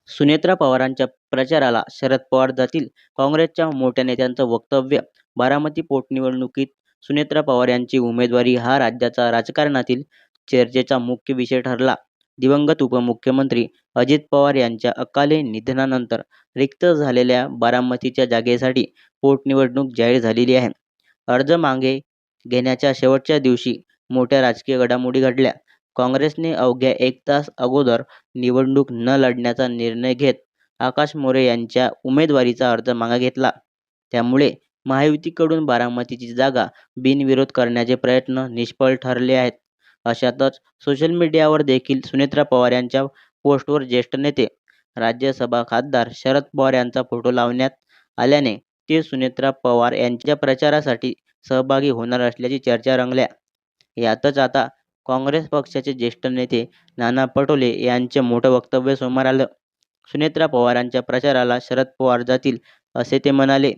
सुनेत्रा पवारांच्या प्रचाराला शरद पवार जातील, काँग्रेसच्या मोठ्या नेत्यांचं वक्तव्य. बारामती पोटनिवडणुकीत सुनेत्रा पवार यांची उमेदवारी हा राज्याच्या राजकारणातील चर्चेचा मुख्य विषय ठरला. दिवंगत उपमुख्यमंत्री अजित पवार यांच्या अकाली निधनानंतर रिक्त झालेल्या बारामतीच्या जागेसाठी पोटनिवडणूक जाहीर झालेली आहे. अर्ज मागे घेण्याच्या शेवटच्या दिवशी मोठ्या राजकीय घडामोडी घडल्या. काँग्रेसने अवघ्या 1 तास अगोदर निवडणूक न लढण्याचा निर्णय घेत आकाश मोरे यांच्या उमेदवारीचा अर्ज मागे घेतला. त्यामुळे महायुतीकडून बारामतीची जागा बिनविरोध करण्याचे प्रयत्न निष्फळ ठरले आहेत. अशातच सोशल मीडियावर देखील सुनेत्रा पवार यांच्या पोस्टवर ज्येष्ठ नेते, राज्यसभा खासदार शरद पवार यांचा फोटो लावण्यात आल्याने ते सुनेत्रा पवार यांच्या प्रचारासाठी सहभागी होणार असल्याची चर्चा रंगल्या. यातच आता काँग्रेस पक्षाचे ज्येष्ठ नेते नाना पटोले यांचे मोठं वक्तव्य समोर आलं. सुनेत्रा पवारांच्या प्रचाराला शरद पवार जातील असे ते म्हणाले.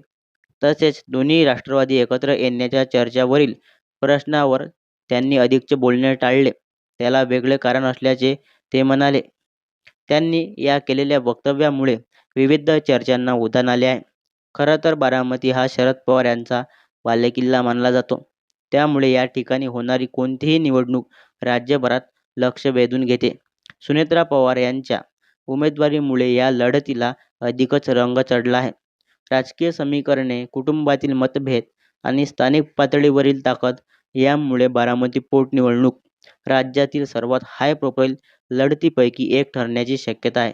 तसेच दोन्ही राष्ट्रवादी एकत्र येण्याच्या चर्चांवरील प्रश्नावर त्यांनी अधिकचे बोलणे टाळले. त्याला वेगळे कारण असल्याचे ते म्हणाले. त्यांनी या केलेल्या वक्तव्यामुळे विविध चर्चांना उधाण आले आहे. खरं तर बारामती हा शरद पवार यांचा बालेकिल्ला मानला जातो. त्यामुळे या ठिकाणी होणारी कोणतीही निवडणूक राज्यभरात लक्ष वेधून घेते. सुनेत्रा पवार यांच्या उमेदवारीमुळे या लढतीला अधिकच रंग चढला आहे. राजकीय समीकरणे, कुटुंबातील मतभेद आणि स्थानिक पातळीवरील ताकद यामुळे बारामती पोटनिवडणूक राज्यातील सर्वात हाय प्रोफाईल लढतीपैकी एक ठरण्याची शक्यता आहे.